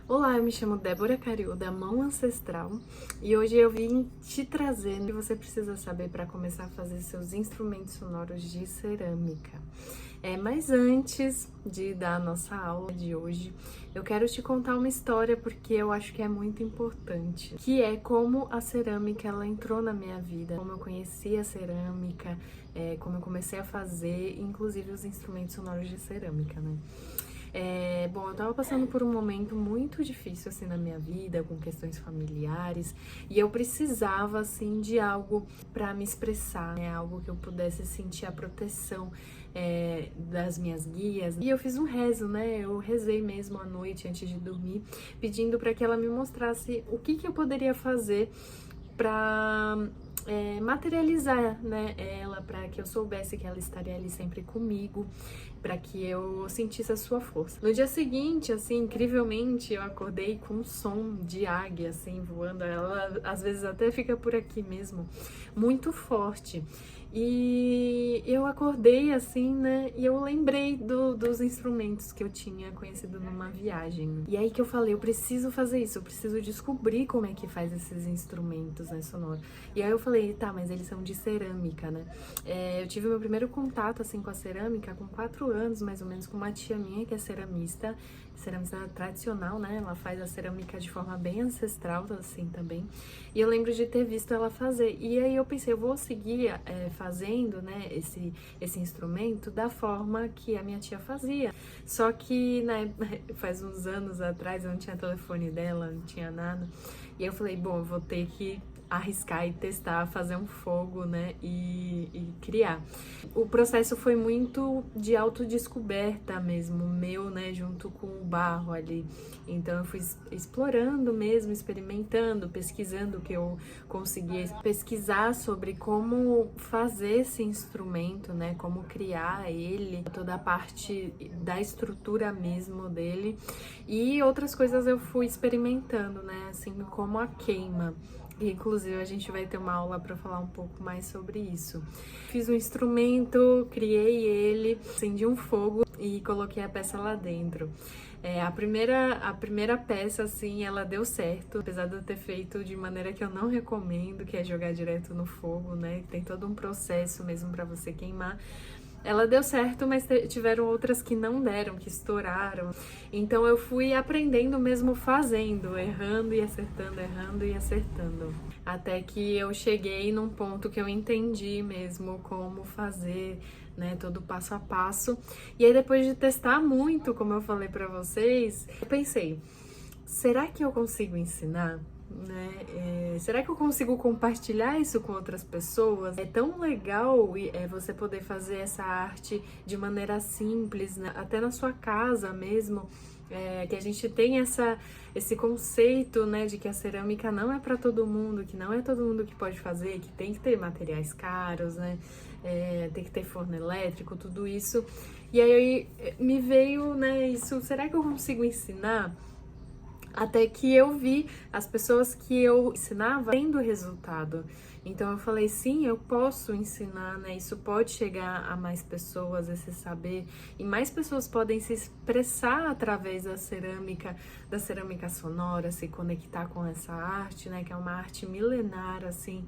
Olá, eu me chamo Débora Cariú, da Mão Ancestral, e hoje eu vim te trazer o que você precisa saber para começar a fazer seus instrumentos sonoros de cerâmica. Mas antes de dar a nossa aula de hoje, eu quero te contar uma história porque eu acho que é muito importante, que é como a cerâmica ela entrou na minha vida, como eu conheci a cerâmica, como eu comecei a fazer, inclusive os instrumentos sonoros de cerâmica, né? Bom, eu tava passando por um momento muito difícil, assim, na minha vida, com questões familiares, e eu precisava, assim, de algo pra me expressar, né? Algo que eu pudesse sentir a proteção das minhas guias. E eu fiz um rezo, né? Eu rezei mesmo à noite, antes de dormir, pedindo pra que ela me mostrasse o que eu poderia fazer pra materializar, né, ela, para que eu soubesse que ela estaria ali sempre comigo, para que eu sentisse a sua força. No dia seguinte, assim, incrivelmente, eu acordei com um som de águia, assim, voando. Ela às vezes até fica por aqui mesmo, muito forte. E eu acordei assim, né? E eu lembrei dos instrumentos que eu tinha conhecido numa viagem. E aí que eu falei, eu preciso fazer isso, eu preciso descobrir como é que faz esses instrumentos, né, sonoro. E aí eu falei, tá, mas eles são de cerâmica, né? Eu tive meu primeiro contato, assim, com a cerâmica com 4 anos, mais ou menos, com uma tia minha que é ceramista tradicional, né? Ela faz a cerâmica de forma bem ancestral, assim, também. E eu lembro de ter visto ela fazer. E aí eu pensei, eu vou seguir fazendo, né, esse instrumento da forma que a minha tia fazia. Só que, né, faz uns anos atrás eu não tinha telefone dela, não tinha nada. E eu falei, bom, eu vou ter que arriscar e testar, fazer um fogo, né, e criar. O processo foi muito de autodescoberta mesmo, meu, né, junto com o barro ali. Então eu fui explorando mesmo, experimentando, pesquisando o que eu conseguia pesquisar sobre como fazer esse instrumento, né, como criar ele, toda a parte da estrutura mesmo dele. E outras coisas eu fui experimentando, né, assim como a queima. E, inclusive, a gente vai ter uma aula para falar um pouco mais sobre isso. Fiz um instrumento, criei ele, acendi um fogo e coloquei a peça lá dentro. A primeira peça, assim, ela deu certo, apesar de eu ter feito de maneira que eu não recomendo, que é jogar direto no fogo, né? Tem todo um processo mesmo para você queimar. Ela deu certo, mas tiveram outras que não deram, que estouraram. Então eu fui aprendendo mesmo fazendo, errando e acertando, errando e acertando. Até que eu cheguei num ponto que eu entendi mesmo como fazer, né, todo passo a passo. E aí depois de testar muito, como eu falei pra vocês, eu pensei, será que eu consigo ensinar? Né? Será que eu consigo compartilhar isso com outras pessoas? É tão legal você poder fazer essa arte de maneira simples, né? Até na sua casa mesmo, que a gente tem esse conceito, né, de que a cerâmica não é para todo mundo, que não é todo mundo que pode fazer, que tem que ter materiais caros, né? Tem que ter forno elétrico, tudo isso. E aí me veio, né, isso, será que eu consigo ensinar? Até que eu vi as pessoas que eu ensinava tendo resultado. Então eu falei, sim, eu posso ensinar, né? Isso pode chegar a mais pessoas, esse saber. E mais pessoas podem se expressar através da cerâmica sonora, se conectar com essa arte, né? Que é uma arte milenar, assim,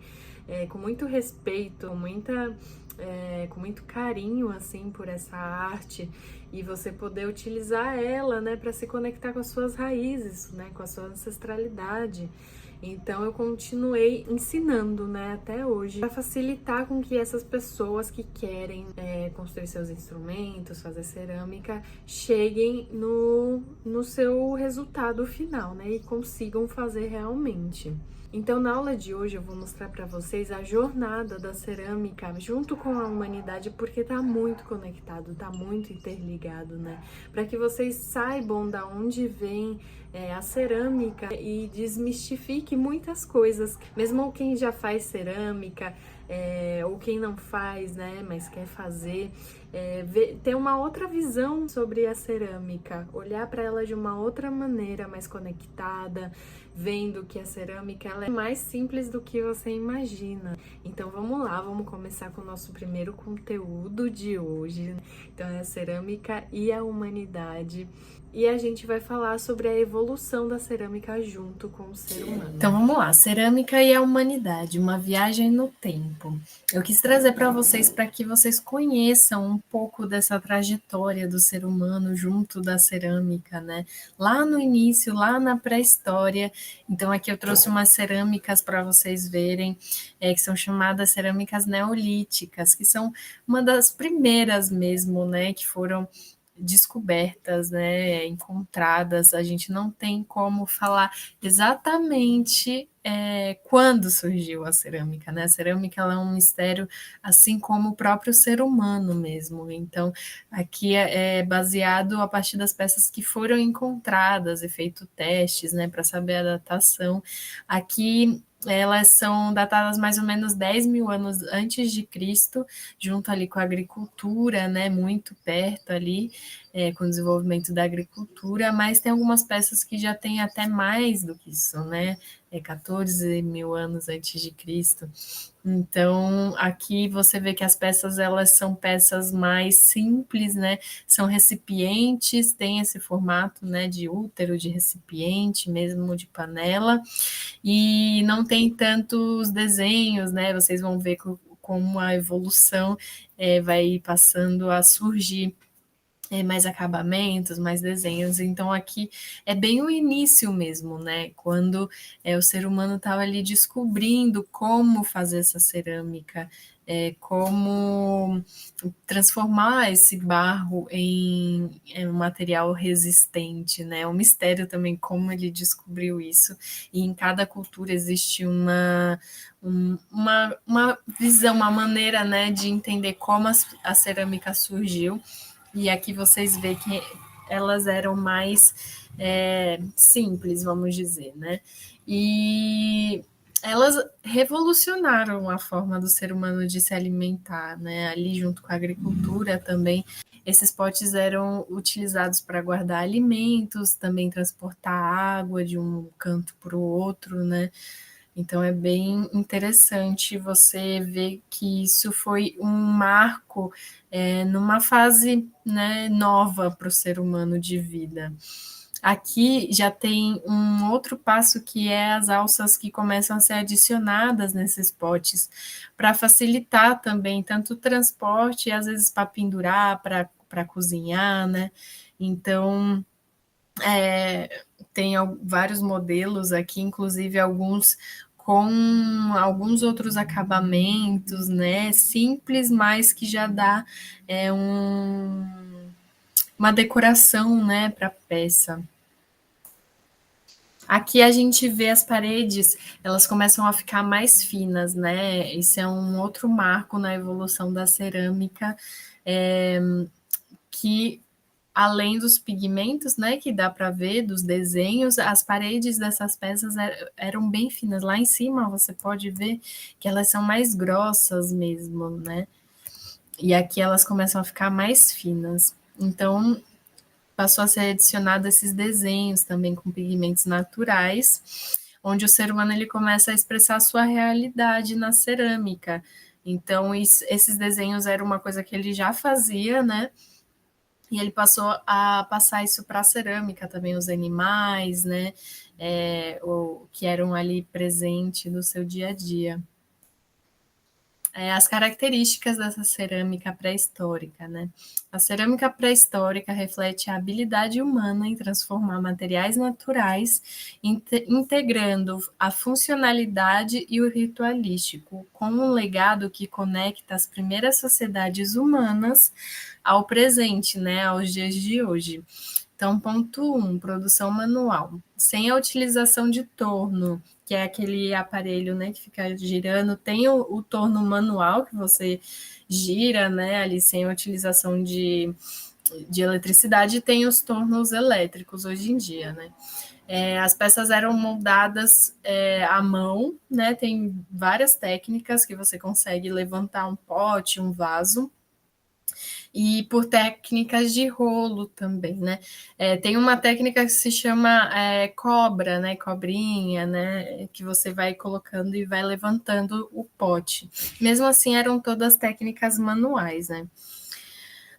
com muito respeito, com muito carinho, assim, por essa arte. E você poder utilizar ela, né, para se conectar com as suas raízes, né, com a sua ancestralidade. Então eu continuei ensinando, né, até hoje, para facilitar com que essas pessoas que querem construir seus instrumentos, fazer cerâmica, cheguem no seu resultado final, né, e consigam fazer realmente. Então, na aula de hoje, eu vou mostrar para vocês a jornada da cerâmica junto com a humanidade, porque tá muito conectado, tá muito interligado, né? Para que vocês saibam da onde vem a cerâmica e desmistifique muitas coisas. Mesmo quem já faz cerâmica, ou quem não faz, né, mas quer fazer, ter uma outra visão sobre a cerâmica, olhar para ela de uma outra maneira, mais conectada, vendo que a cerâmica ela é mais simples do que você imagina. Então vamos lá, vamos começar com o nosso primeiro conteúdo de hoje. Então é a cerâmica e a humanidade. E a gente vai falar sobre a evolução da cerâmica junto com o ser humano. Então vamos lá, cerâmica e a humanidade, uma viagem no tempo. Eu quis trazer para vocês para que vocês conheçam um pouco dessa trajetória do ser humano junto da cerâmica, né? Lá no início, lá na pré-história. Então aqui eu trouxe umas cerâmicas para vocês verem, que são chamadas cerâmicas neolíticas, que são uma das primeiras mesmo, né, que foram descobertas, né, encontradas. A gente não tem como falar exatamente quando surgiu a cerâmica, né? A cerâmica ela é um mistério, assim como o próprio ser humano mesmo. Então, aqui é baseado a partir das peças que foram encontradas e feito testes, né, para saber a datação. Aqui elas são datadas mais ou menos 10 mil anos antes de Cristo, junto ali com a agricultura, né, muito perto ali, com o desenvolvimento da agricultura, mas tem algumas peças que já têm até mais do que isso, né, 14 mil anos antes de Cristo. Então, aqui você vê que as peças, elas são peças mais simples, né, são recipientes, tem esse formato, né, de útero, de recipiente, mesmo de panela, e não tem tantos desenhos, né, vocês vão ver como a evolução vai passando a surgir mais acabamentos, mais desenhos. Então aqui é bem o início mesmo, né? Quando o ser humano estava ali descobrindo como fazer essa cerâmica, como transformar esse barro em um material resistente, né? É um mistério também como ele descobriu isso. E em cada cultura existe uma visão, uma maneira, né, de entender como a cerâmica surgiu. E aqui vocês veem que elas eram mais simples, vamos dizer, né? E elas revolucionaram a forma do ser humano de se alimentar, né? Ali junto com a agricultura também. Esses potes eram utilizados para guardar alimentos, também transportar água de um canto para o outro, né? Então é bem interessante você ver que isso foi um marco numa fase, né, nova para o ser humano de vida. Aqui já tem um outro passo que é as alças que começam a ser adicionadas nesses potes para facilitar também tanto o transporte e às vezes para pendurar, para cozinhar, né? Então tem vários modelos aqui, inclusive alguns com alguns outros acabamentos, né? Simples, mas que já dá uma decoração, né, para a peça. Aqui a gente vê as paredes, elas começam a ficar mais finas, né? Isso é um outro marco na evolução da cerâmica, que além dos pigmentos, né, que dá para ver dos desenhos, as paredes dessas peças eram bem finas. Lá em cima você pode ver que elas são mais grossas mesmo, né? E aqui elas começam a ficar mais finas. Então, passou a ser adicionado esses desenhos também com pigmentos naturais, onde o ser humano ele começa a expressar a sua realidade na cerâmica. Então, esses desenhos eram uma coisa que ele já fazia, né? E ele passou a passar isso para a cerâmica também, os animais, né? Que eram ali presentes no seu dia a dia. As características dessa cerâmica pré-histórica, né? A cerâmica pré-histórica reflete a habilidade humana em transformar materiais naturais, integrando a funcionalidade e o ritualístico, com um legado que conecta as primeiras sociedades humanas ao presente, né? Aos dias de hoje. Então, ponto 1, produção manual. Sem a utilização de torno, que é aquele aparelho, né, que fica girando, tem o torno manual que você gira, né, ali sem a utilização de de eletricidade, tem os tornos elétricos hoje em dia, né? As peças eram moldadas à mão, né? Tem várias técnicas que você consegue levantar um pote, um vaso, e por técnicas de rolo também, né? Tem uma técnica que se chama cobra, né? Cobrinha, né? Que você vai colocando e vai levantando o pote. Mesmo assim, eram todas técnicas manuais, né?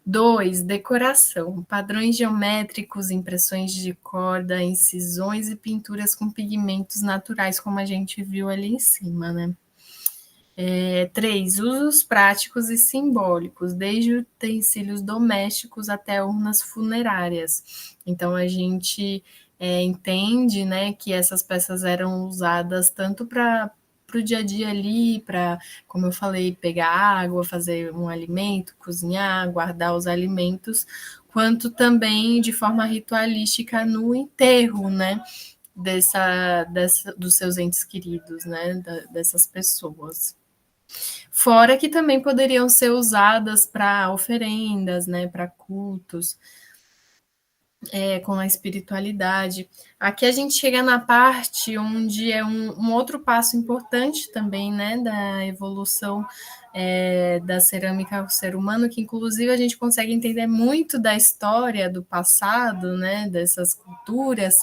2. Decoração. Padrões geométricos, impressões de corda, incisões e pinturas com pigmentos naturais, como a gente viu ali em cima, né? 3. Usos práticos e simbólicos, desde utensílios domésticos até urnas funerárias. Então, a gente entende, né, que essas peças eram usadas tanto para o dia a dia ali, para, como eu falei, pegar água, fazer um alimento, cozinhar, guardar os alimentos, quanto também de forma ritualística no enterro, né, dos seus entes queridos, né, dessas pessoas. Fora que também poderiam ser usadas para oferendas, né, para cultos, com a espiritualidade. Aqui a gente chega na parte onde é um outro passo importante também, né, da evolução da cerâmica ao ser humano, que inclusive a gente consegue entender muito da história do passado, né, dessas culturas,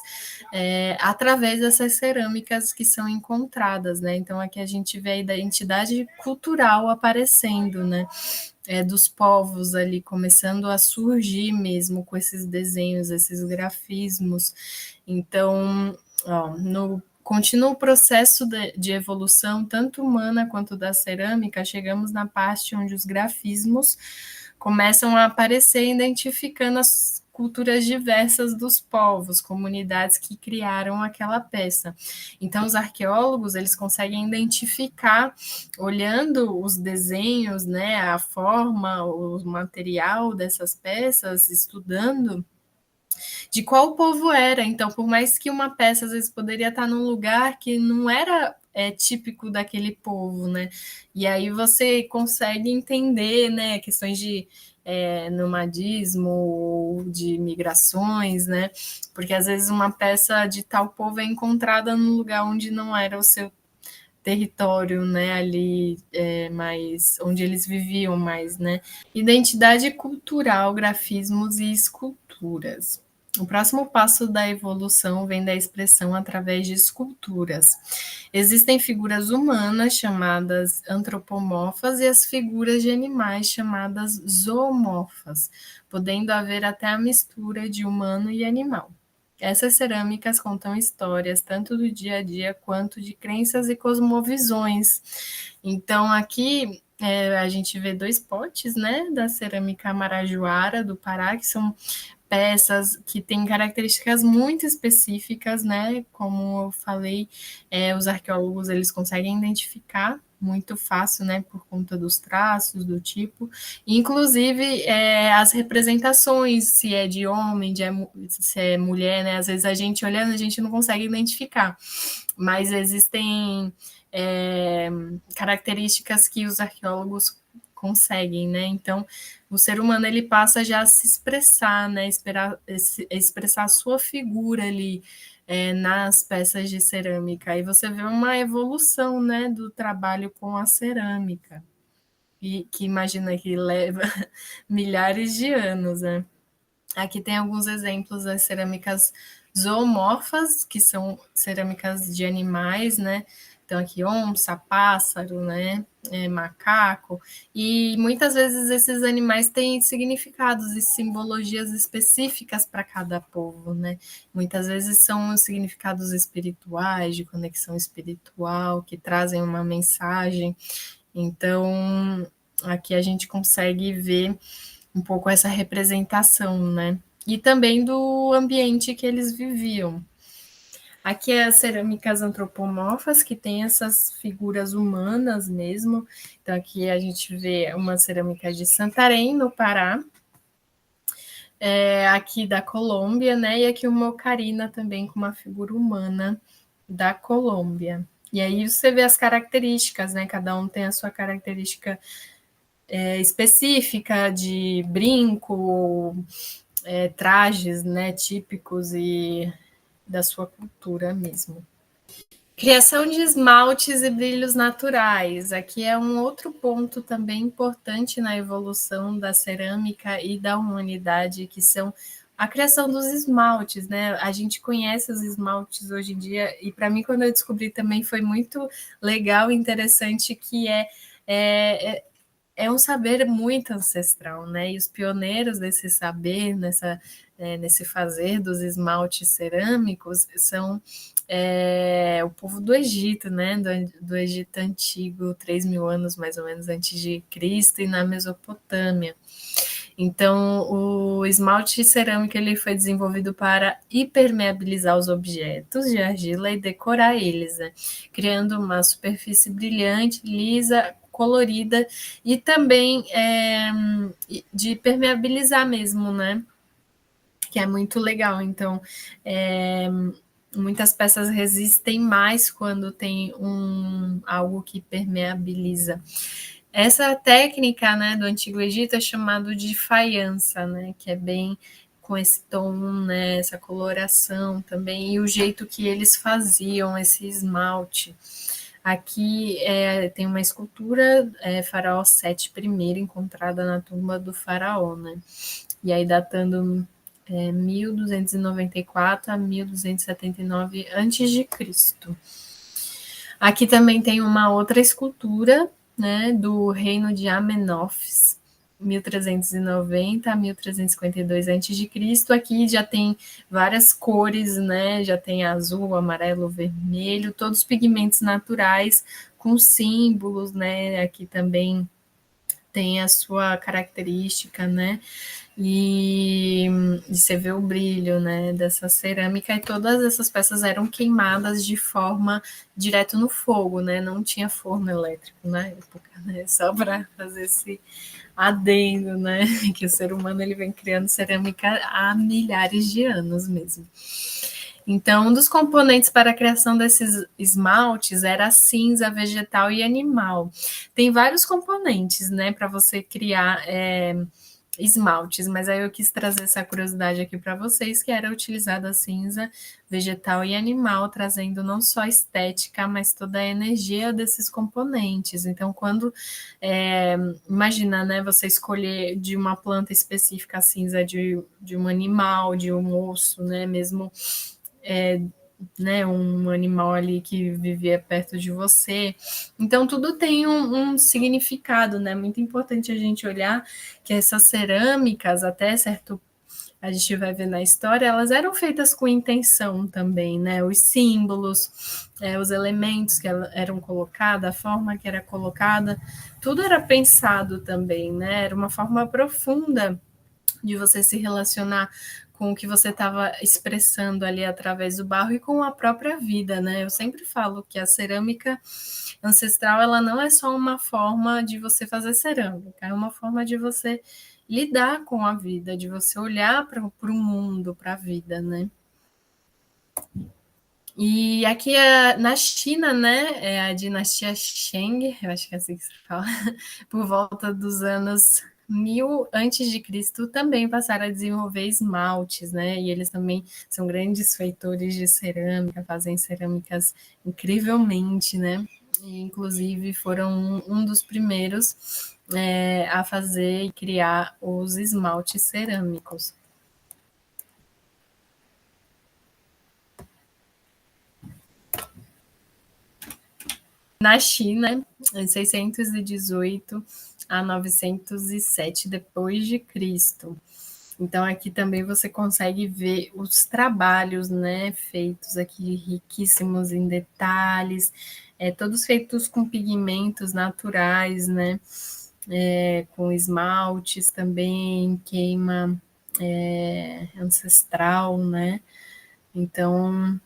através dessas cerâmicas que são encontradas, né? Então aqui a gente vê a identidade cultural aparecendo, né? Dos povos ali começando a surgir mesmo com esses desenhos, esses grafismos. Então, continua o processo de evolução, tanto humana quanto da cerâmica, chegamos na parte onde os grafismos começam a aparecer, identificando as culturas diversas dos povos, comunidades que criaram aquela peça. Então, os arqueólogos, eles conseguem identificar, olhando os desenhos, né, a forma, o material dessas peças, estudando, de qual povo era. Então, por mais que uma peça às vezes poderia estar num lugar que não era típico daquele povo, né? E aí você consegue entender, né, questões de nomadismo, de migrações, né? Porque às vezes uma peça de tal povo é encontrada num lugar onde não era o seu território, né, ali mais onde eles viviam mais, né? Identidade cultural, grafismos e esculturas. O próximo passo da evolução vem da expressão através de esculturas. Existem figuras humanas chamadas antropomorfas e as figuras de animais chamadas zoomorfas, podendo haver até a mistura de humano e animal. Essas cerâmicas contam histórias tanto do dia a dia quanto de crenças e cosmovisões. Então, aqui a gente vê 2 potes, né, da cerâmica marajoara do Pará, que são peças que têm características muito específicas, né? Como eu falei, os arqueólogos eles conseguem identificar muito fácil, né, por conta dos traços, do tipo, inclusive as representações, se é de homem, se é mulher, né, às vezes a gente olhando, a gente não consegue identificar, mas existem características que os arqueólogos conseguem, né, então o ser humano ele passa já a se expressar, né, expressar a sua figura ali, nas peças de cerâmica. Aí você vê uma evolução, né, do trabalho com a cerâmica, e que imagina que leva milhares de anos, né? Aqui tem alguns exemplos das cerâmicas zoomorfas, que são cerâmicas de animais, né? Então, aqui onça, pássaro, né? Macaco. E muitas vezes esses animais têm significados e simbologias específicas para cada povo, né? Muitas vezes são significados espirituais, de conexão espiritual, que trazem uma mensagem. Então, aqui a gente consegue ver um pouco essa representação, né? E também do ambiente que eles viviam. Aqui é as cerâmicas antropomorfas, que tem essas figuras humanas mesmo. Então, aqui a gente vê uma cerâmica de Santarém, no Pará, aqui da Colômbia, né? E aqui uma ocarina também com uma figura humana da Colômbia. E aí você vê as características, né? Cada um tem a sua característica específica de brinco, trajes, né, típicos e da sua cultura mesmo. Criação de esmaltes e brilhos naturais. Aqui é um outro ponto também importante na evolução da cerâmica e da humanidade, que são a criação dos esmaltes, né? A gente conhece os esmaltes hoje em dia, e para mim, quando eu descobri também, foi muito legal e interessante, que é, é um saber muito ancestral, né? E os pioneiros desse saber, nesse fazer dos esmaltes cerâmicos, são o povo do Egito, né? Do Egito antigo, 3.000 anos mais ou menos antes de Cristo, e na Mesopotâmia. Então, o esmalte cerâmico ele foi desenvolvido para hipermeabilizar os objetos de argila e decorar eles, né? Criando uma superfície brilhante, lisa, colorida, e também de permeabilizar mesmo, né? Que é muito legal. Então, muitas peças resistem mais quando tem algo que permeabiliza. Essa técnica, né, do Antigo Egito é chamado de faiança, né, que é bem com esse tom, né, essa coloração também, e o jeito que eles faziam esse esmalte. Aqui tem uma escultura, Faraó Sete I, encontrada na tumba do faraó, né? E aí datando 1294 a 1279 a.C. Aqui também tem uma outra escultura, né, do reino de Amenófis, 1390 a 1352 a.C. Aqui já tem várias cores, né? Já tem azul, amarelo, vermelho, todos pigmentos naturais com símbolos, né? Aqui também tem a sua característica, né? E você vê o brilho, né, dessa cerâmica, e todas essas peças eram queimadas de forma direto no fogo, né? Não tinha forno elétrico na época, né? Só para fazer esse adendo, né? Que o ser humano ele vem criando cerâmica há milhares de anos mesmo. Então, um dos componentes para a criação desses esmaltes era a cinza vegetal e animal. Tem vários componentes, né, para você criar esmaltes, mas aí eu quis trazer essa curiosidade aqui para vocês, que era utilizada a cinza vegetal e animal, trazendo não só estética, mas toda a energia desses componentes. Então, quando imagina, né, você escolher de uma planta específica a cinza de um animal, de um osso, né, mesmo né, um animal ali que vivia perto de você. Então, tudo tem um significado, né? Muito importante a gente olhar que essas cerâmicas, até certo, a gente vai ver na história, elas eram feitas com intenção também, né? Os símbolos, os elementos que eram colocados, a forma que era colocada, tudo era pensado também, né? Era uma forma profunda de você se relacionar com o que você estava expressando ali através do barro e com a própria vida, né? Eu sempre falo que a cerâmica ancestral, ela não é só uma forma de você fazer cerâmica, é uma forma de você lidar com a vida, de você olhar para o mundo, para a vida, né? E aqui na China, né, é a dinastia Shang, eu acho que é assim que se fala, por volta dos anos 1000 antes de Cristo, também passaram a desenvolver esmaltes, né? E eles também são grandes feitores de cerâmica, fazem cerâmicas incrivelmente, né? E, inclusive foram um dos primeiros a fazer e criar os esmaltes cerâmicos. Na China, em 618 a 907 depois de Cristo. Então aqui também você consegue ver os trabalhos, né, feitos aqui riquíssimos em detalhes, todos feitos com pigmentos naturais, né, com esmaltes também, queima ancestral, né. Então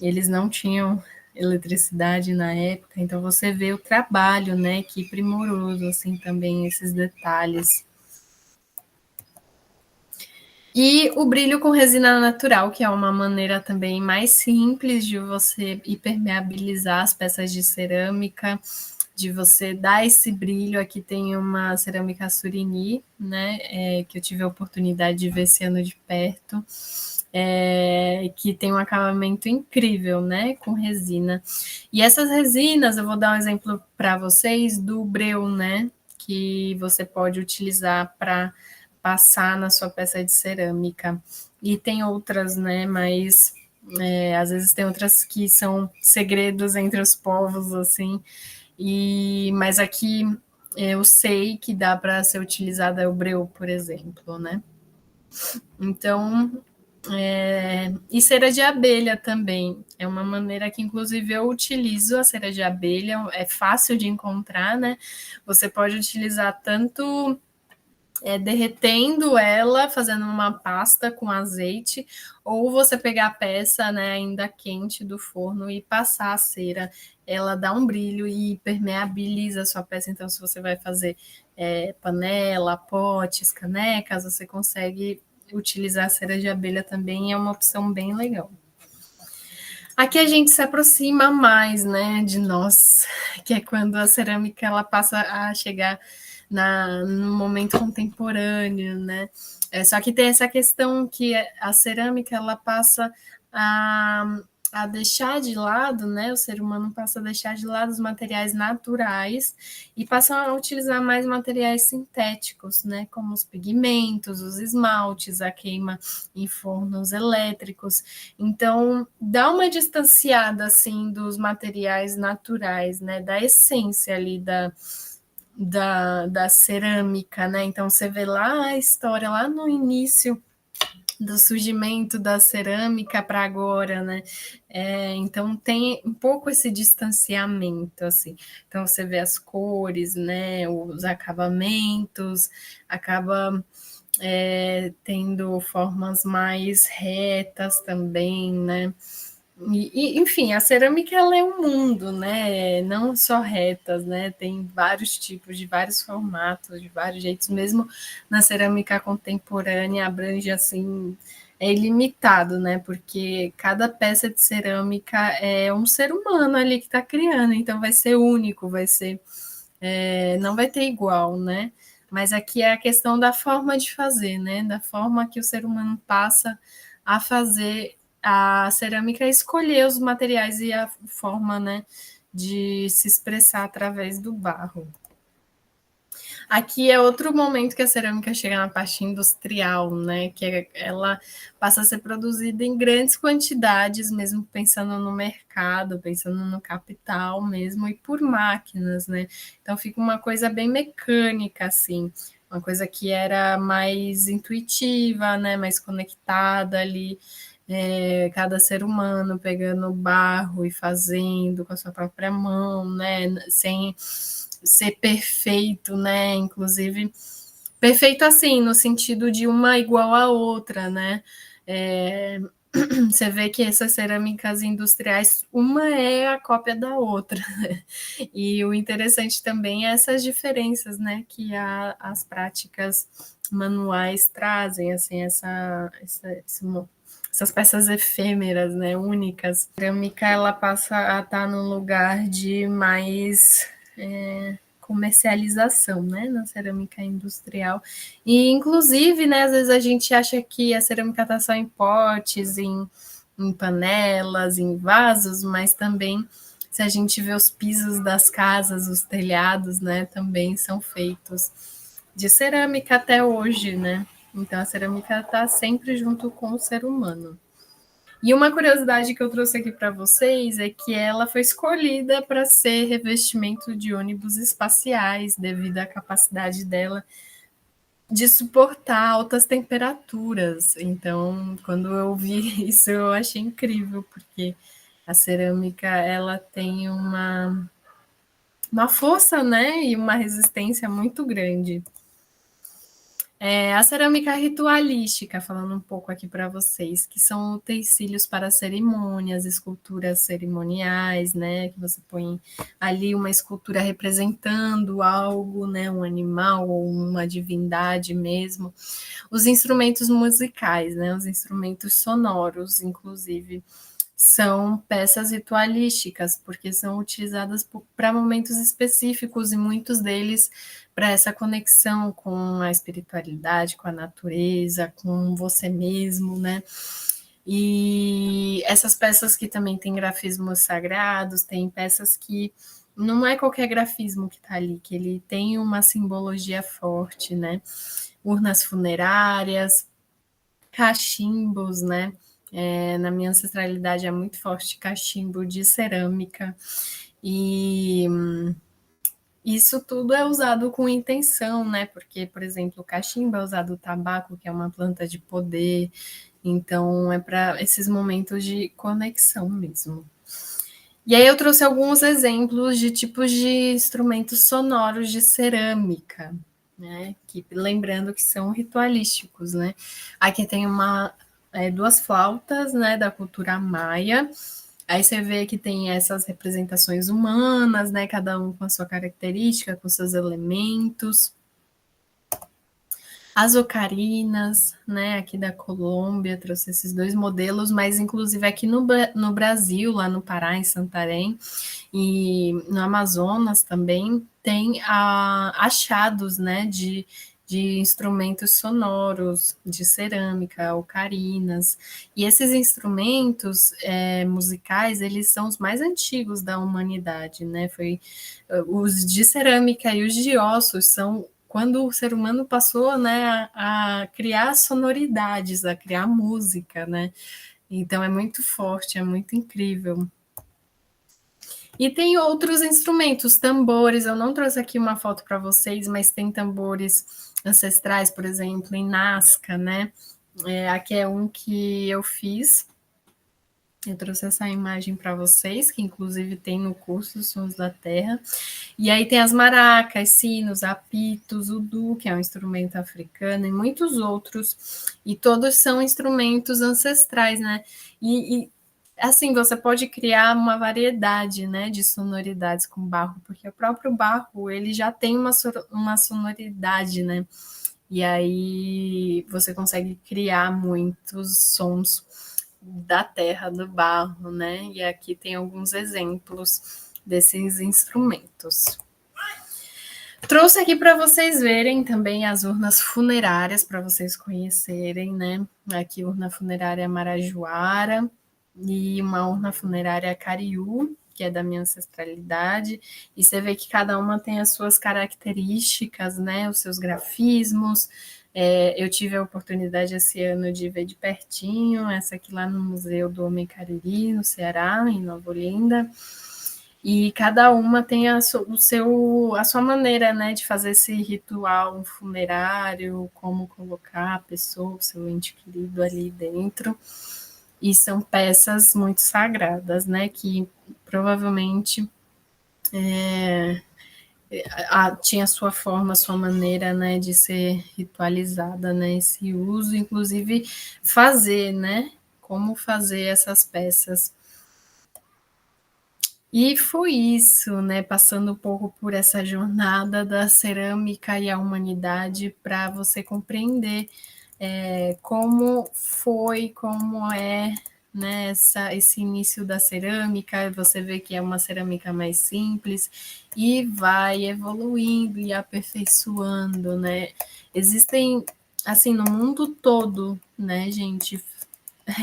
eles não tinham eletricidade na época, então você vê o trabalho, né, que primoroso, assim, também esses detalhes. E o brilho com resina natural, que é uma maneira também mais simples de você impermeabilizar as peças de cerâmica, de você dar esse brilho. Aqui tem uma cerâmica Surini, né, que eu tive a oportunidade de ver esse ano de perto, que tem um acabamento incrível, né, com resina. E essas resinas, eu vou dar um exemplo para vocês do breu, né, que você pode utilizar para passar na sua peça de cerâmica. E tem outras, né, mas às vezes tem outras que são segredos entre os povos, assim. Mas aqui eu sei que dá para ser utilizada o breu, por exemplo, né? Então, e cera de abelha também. É uma maneira que, inclusive, eu utilizo a cera de abelha, é fácil de encontrar, né? Você pode utilizar tanto derretendo ela, fazendo uma pasta com azeite, ou você pegar a peça, né, ainda quente do forno e passar a cera. Ela dá um brilho e permeabiliza a sua peça. Então, se você vai fazer panela, potes, canecas, você consegue utilizar a cera de abelha também, é uma opção bem legal. Aqui a gente se aproxima mais, né, de nós, que é quando a cerâmica ela passa a chegar no momento contemporâneo, né? Só que tem essa questão que a cerâmica ela passa a deixar de lado, né? O ser humano passa a deixar de lado os materiais naturais e passa a utilizar mais materiais sintéticos, né? Como os pigmentos, os esmaltes, a queima em fornos elétricos. Então, dá uma distanciada assim dos materiais naturais, né? Da essência ali da cerâmica, né? Então você vê lá a história, lá no início do surgimento da cerâmica para agora, né? Então tem um pouco esse distanciamento, assim. Então você vê as cores, né? Os acabamentos, acaba tendo formas mais retas também, né? Enfim, a cerâmica ela é um mundo, né? Não só retas, né? Tem vários tipos, de vários formatos, de vários jeitos. Mesmo na cerâmica contemporânea abrange assim, é ilimitado, né? Porque cada peça de cerâmica é um ser humano ali que está criando, então vai ser único, vai ser, não vai ter igual, né? Mas aqui é a questão da forma de fazer, né? Da forma que o ser humano passa a fazer a cerâmica, é escolher os materiais e a forma, né, de se expressar através do barro. Aqui é outro momento que a cerâmica chega na parte industrial, né? Que ela passa a ser produzida em grandes quantidades, mesmo pensando no mercado, pensando no capital mesmo, e por máquinas, né? Então fica uma coisa bem mecânica, assim, uma coisa que era mais intuitiva, né? Mais conectada ali. Cada ser humano pegando barro e fazendo com a sua própria mão, né? Sem ser perfeito, né? Inclusive, perfeito assim, no sentido de uma igual à outra, né? Você vê que essas cerâmicas industriais, uma é a cópia da outra. E o interessante também é essas diferenças, né? Que as práticas manuais trazem, assim, essas peças efêmeras, né? Únicas. A cerâmica, ela passa a estar num lugar de mais comercialização, né, na cerâmica industrial. E, inclusive, né, às vezes a gente acha que a cerâmica está só em potes, em panelas, em vasos, mas também, se a gente vê os pisos das casas, os telhados, né, também são feitos de cerâmica até hoje, né? Então, a cerâmica está sempre junto com o ser humano. E uma curiosidade que eu trouxe aqui para vocês é que ela foi escolhida para ser revestimento de ônibus espaciais, devido à capacidade dela de suportar altas temperaturas. Então, quando eu vi isso, eu achei incrível, porque a cerâmica ela tem uma força, né, e uma resistência muito grande. A cerâmica ritualística, falando um pouco aqui para vocês, que são utensílios para cerimônias, esculturas cerimoniais, né? Que você põe ali uma escultura representando algo, né? Um animal ou uma divindade mesmo. Os instrumentos musicais, né? Os instrumentos sonoros, inclusive, são peças ritualísticas, porque são utilizadas para momentos específicos e muitos deles para essa conexão com a espiritualidade, com a natureza, com você mesmo, né? E essas peças que também têm grafismos sagrados, tem peças que não é qualquer grafismo que está ali, que ele tem uma simbologia forte, né? Urnas funerárias, cachimbos, né? Na minha ancestralidade é muito forte cachimbo de cerâmica. E isso tudo é usado com intenção, né? Porque, por exemplo, o cachimbo é usado o tabaco, que é uma planta de poder. Então, é para esses momentos de conexão mesmo. E aí eu trouxe alguns exemplos de tipos de instrumentos sonoros de cerâmica, né? Que, lembrando que são ritualísticos, né? Aqui tem duas flautas, né, da cultura maia. Aí você vê que tem essas representações humanas, né? Cada um com a sua característica, com seus elementos. As ocarinas, né, aqui da Colômbia, trouxe esses dois modelos, mas inclusive aqui no Brasil, lá no Pará, em Santarém, e no Amazonas também, tem achados, né, de instrumentos sonoros, de cerâmica, ocarinas. E esses instrumentos musicais, eles são os mais antigos da humanidade, né? Os de cerâmica e os de ossos são quando o ser humano passou, né, a criar sonoridades, a criar música, né? Então é muito forte, é muito incrível. E tem outros instrumentos, tambores. Eu não trouxe aqui uma foto para vocês, mas tem tambores ancestrais, por exemplo, em Nazca, né? Aqui é um que eu fiz. Eu trouxe essa imagem para vocês, que inclusive tem no curso dos Sons da Terra. E aí tem as maracas, sinos, apitos, udu, que é um instrumento africano, e muitos outros. E todos são instrumentos ancestrais, né? E assim, você pode criar uma variedade, né, de sonoridades com barro, porque o próprio barro, ele já tem uma sonoridade, né? E aí você consegue criar muitos sons da terra, do barro, né? E aqui tem alguns exemplos desses instrumentos. Trouxe aqui para vocês verem também as urnas funerárias, para vocês conhecerem, né? Aqui, urna funerária Marajoara e uma urna funerária Cariú, que é da minha ancestralidade. E você vê que cada uma tem as suas características, né? Os seus grafismos. Eu tive a oportunidade esse ano de ver de pertinho essa aqui lá no Museu do Homem Cariri, no Ceará, em Nova Olinda. E cada uma tem a sua maneira, né, de fazer esse ritual funerário, como colocar a pessoa, o seu ente querido ali dentro. E são peças muito sagradas, né, que provavelmente tinha a sua forma, a sua maneira, né, de ser ritualizada, né, esse uso, inclusive fazer, né, como fazer essas peças. E foi isso, né? Passando um pouco por essa jornada da cerâmica e a humanidade para você compreender como foi, como é, né, esse início da cerâmica. Você vê que é uma cerâmica mais simples e vai evoluindo e aperfeiçoando, né? Existem, assim, no mundo todo, né, gente,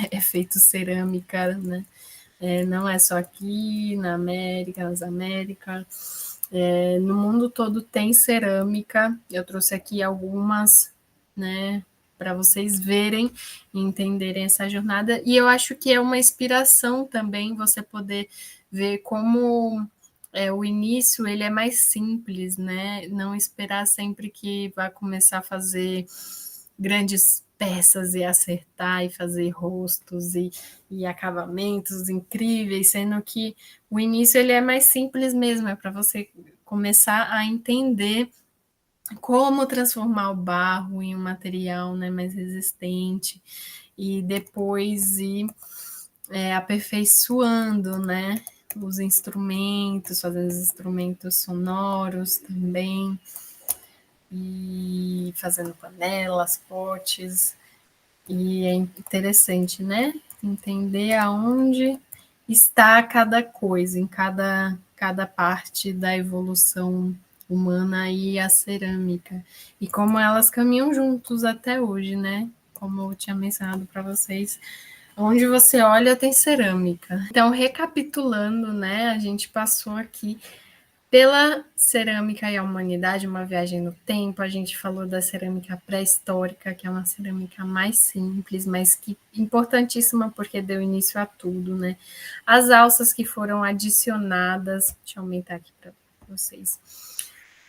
é feito cerâmica, né? Não é só aqui na América, nas Américas, no mundo todo tem cerâmica. Eu trouxe aqui algumas, né, para vocês verem e entenderem essa jornada. E eu acho que é uma inspiração também você poder ver como o início ele é mais simples, né? Não esperar sempre que vai começar a fazer grandes peças e acertar e fazer rostos e acabamentos incríveis, sendo que o início ele é mais simples mesmo, é para você começar a entender como transformar o barro em um material, né, mais resistente e depois ir aperfeiçoando, né, os instrumentos, fazendo os instrumentos sonoros também e fazendo panelas, potes. E é interessante, né? Entender aonde está cada coisa, em cada parte da evolução humana e a cerâmica. E como elas caminham juntos até hoje, né? Como eu tinha mencionado para vocês, onde você olha tem cerâmica. Então, recapitulando, né? A gente passou aqui pela cerâmica e a humanidade, uma viagem no tempo. A gente falou da cerâmica pré-histórica, que é uma cerâmica mais simples, mas que importantíssima porque deu início a tudo, né? As alças que foram adicionadas, deixa eu aumentar aqui para vocês.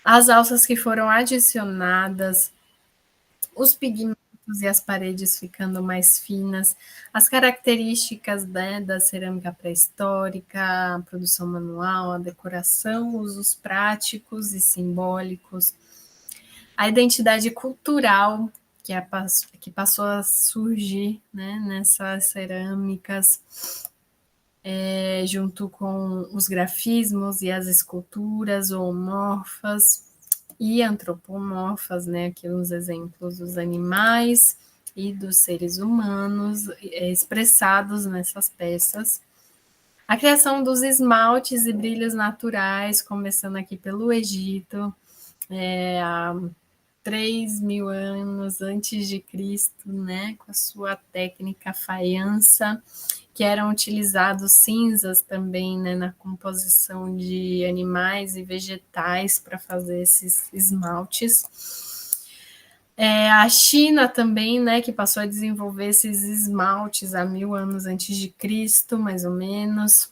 As alças que foram adicionadas, os pigmentos e as paredes ficando mais finas, as características, né, da cerâmica pré-histórica, a produção manual, a decoração, usos práticos e simbólicos, a identidade cultural que passou a surgir, né, nessas cerâmicas, junto com os grafismos e as esculturas zoomorfas e antropomorfas, né, aqui uns exemplos dos animais e dos seres humanos expressados nessas peças. A criação dos esmaltes e brilhos naturais, começando aqui pelo Egito, há 3.000 anos antes de Cristo, né, com a sua técnica faiança, que eram utilizados cinzas também, né, na composição de animais e vegetais para fazer esses esmaltes. A China também, né, que passou a desenvolver esses esmaltes há 1.000 anos antes de Cristo, mais ou menos.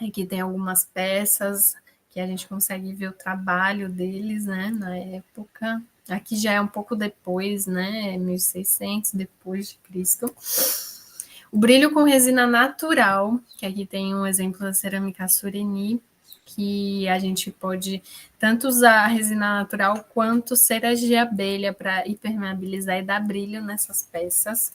Aqui tem algumas peças que a gente consegue ver o trabalho deles, né, na época. Aqui já é um pouco depois, né, 1.600 depois de Cristo. O brilho com resina natural, que aqui tem um exemplo da cerâmica sureni, que a gente pode tanto usar a resina natural quanto ceras de abelha para impermeabilizar e dar brilho nessas peças.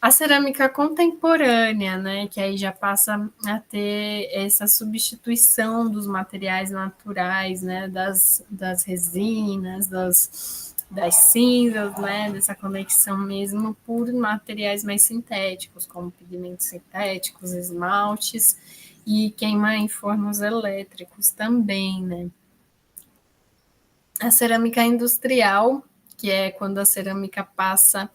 A cerâmica contemporânea, né, que aí já passa a ter essa substituição dos materiais naturais, né, das resinas, das cinzas, né, dessa conexão mesmo por materiais mais sintéticos, como pigmentos sintéticos, esmaltes, e queima em fornos elétricos também, né. A cerâmica industrial, que é quando a cerâmica passa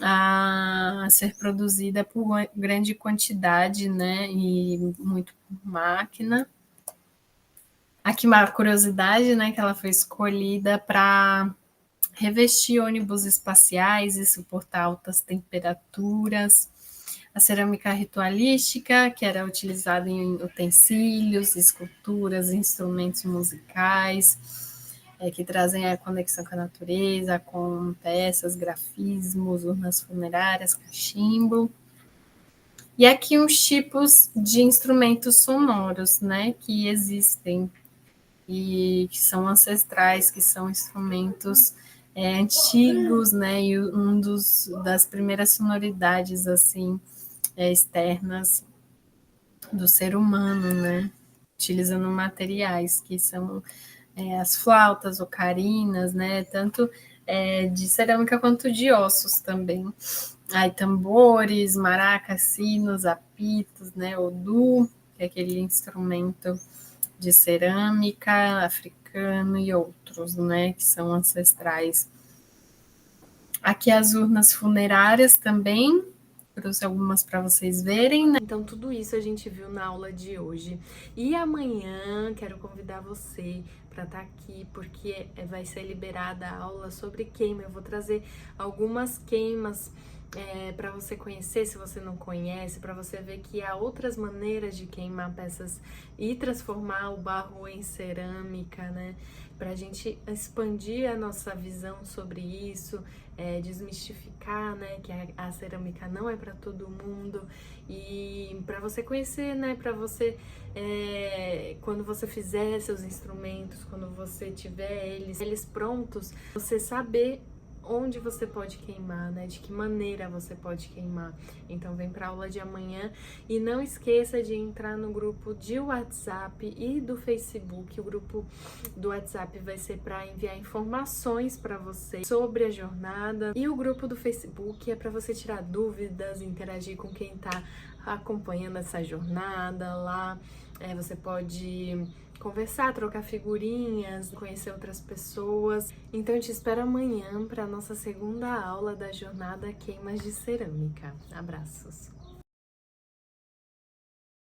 a ser produzida por grande quantidade, né, e muito por máquina. Aqui uma curiosidade, né, que ela foi escolhida para revestir ônibus espaciais e suportar altas temperaturas. A cerâmica ritualística, que era utilizada em utensílios, esculturas, instrumentos musicais, que trazem a conexão com a natureza, com peças, grafismos, urnas funerárias, cachimbo. E aqui uns tipos de instrumentos sonoros, né, que existem e que são ancestrais, que são instrumentos antigos, né, e das primeiras sonoridades assim externas do ser humano, né, utilizando materiais que são as flautas, ocarinas, né, tanto de cerâmica quanto de ossos também. Aí tambores, maracas, sinos, apitos, né, odu, que é aquele instrumento de cerâmica africano e outros, né, que são ancestrais. Aqui as urnas funerárias também, trouxe algumas para vocês verem, né? Então tudo isso a gente viu na aula de hoje. E amanhã quero convidar você para estar aqui, porque vai ser liberada a aula sobre queima. Eu vou trazer algumas queimas para você conhecer, se você não conhece, para você ver que há outras maneiras de queimar peças e transformar o barro em cerâmica, né? Para a gente expandir a nossa visão sobre isso, desmistificar, né, que a cerâmica não é para todo mundo, e para você conhecer, né, para você, quando você fizer seus instrumentos, quando você tiver eles prontos, você saber onde você pode queimar, né? De que maneira você pode queimar. Então vem para a aula de amanhã e não esqueça de entrar no grupo de WhatsApp e do Facebook. O grupo do WhatsApp vai ser para enviar informações para você sobre a jornada e o grupo do Facebook é para você tirar dúvidas, interagir com quem está acompanhando essa jornada lá. Você pode conversar, trocar figurinhas, conhecer outras pessoas. Então eu te espero amanhã para a nossa segunda aula da jornada Queimas de Cerâmica. Abraços!